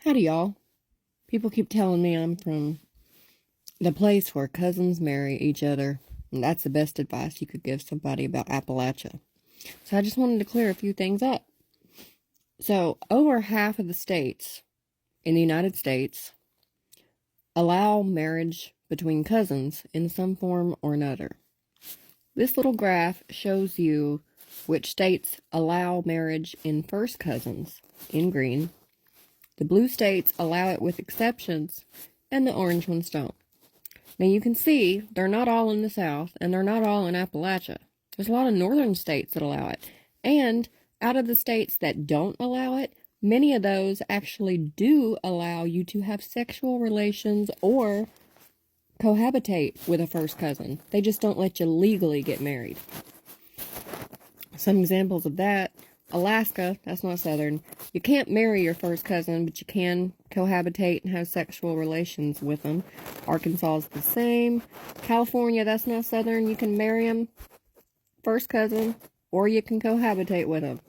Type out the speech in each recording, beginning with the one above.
Howdy, y'all. People keep telling me I'm from the place where cousins marry each other, and that's the best advice you could give somebody about Appalachia. So I just wanted to clear a few things up. So, over half of the states in the United States allow marriage between cousins in some form or another. This little graph shows you which states allow marriage in first cousins, in green. The blue states allow it with exceptions, and the orange ones don't. Now you can see they're not all in the South, and they're not all in Appalachia. There's a lot of northern states that allow it. And out of the states that don't allow it, many of those actually do allow you to have sexual relations or cohabitate with a first cousin. They just don't let you legally get married. Some examples of that: Alaska, that's not southern. You can't marry your first cousin, but you can cohabitate and have sexual relations with them. Arkansas is the same. California, that's not southern. You can marry them, first cousin, or you can cohabitate with them.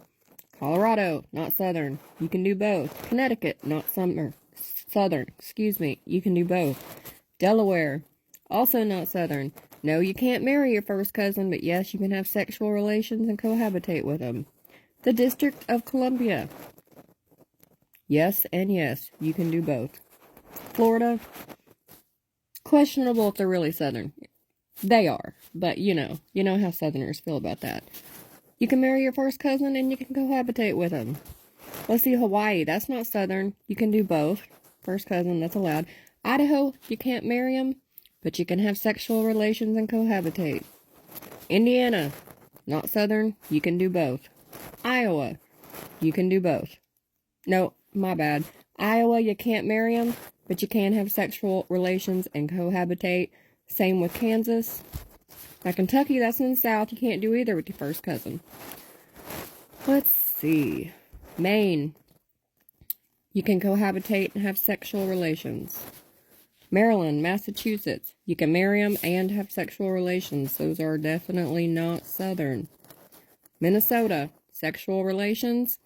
Colorado, not southern. You can do both. Connecticut, not southern. You can do both. Delaware, also not southern. No, you can't marry your first cousin, but yes, you can have sexual relations and cohabitate with them. The District of Columbia. Yes and yes, you can do both. Florida, questionable if they're really southern. They are, but you know how southerners feel about that. You can marry your first cousin and you can cohabitate with them. Let's see, Hawaii, that's not southern. You can do both. First cousin, that's allowed. Idaho, you can't marry them, but you can have sexual relations and cohabitate. Indiana, not southern. You can do both. Iowa, you can do both. No, my bad. Iowa, you can't marry them, but you can have sexual relations and cohabitate. Same with Kansas. Now, Kentucky, that's in the South. You can't do either with your first cousin. Let's see. Maine, you can cohabitate and have sexual relations. Maryland, Massachusetts, you can marry them and have sexual relations. Those are definitely not southern. Minnesota, sexual relations,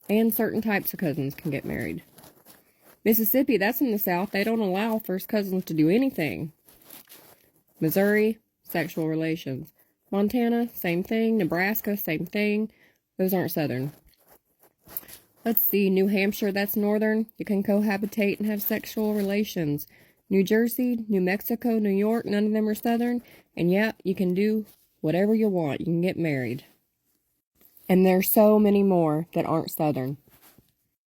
and certain types of cousins can get married. Mississippi, that's in the South. They don't allow first cousins to do anything. Missouri, sexual relations. Montana, same thing. Nebraska, same thing. Those aren't southern. Let's see. New Hampshire, that's northern. You can cohabitate and have sexual relations. New Jersey, New Mexico, New York, none of them are southern. And yeah, you can do whatever you want. You can get married. And there's so many more that aren't southern.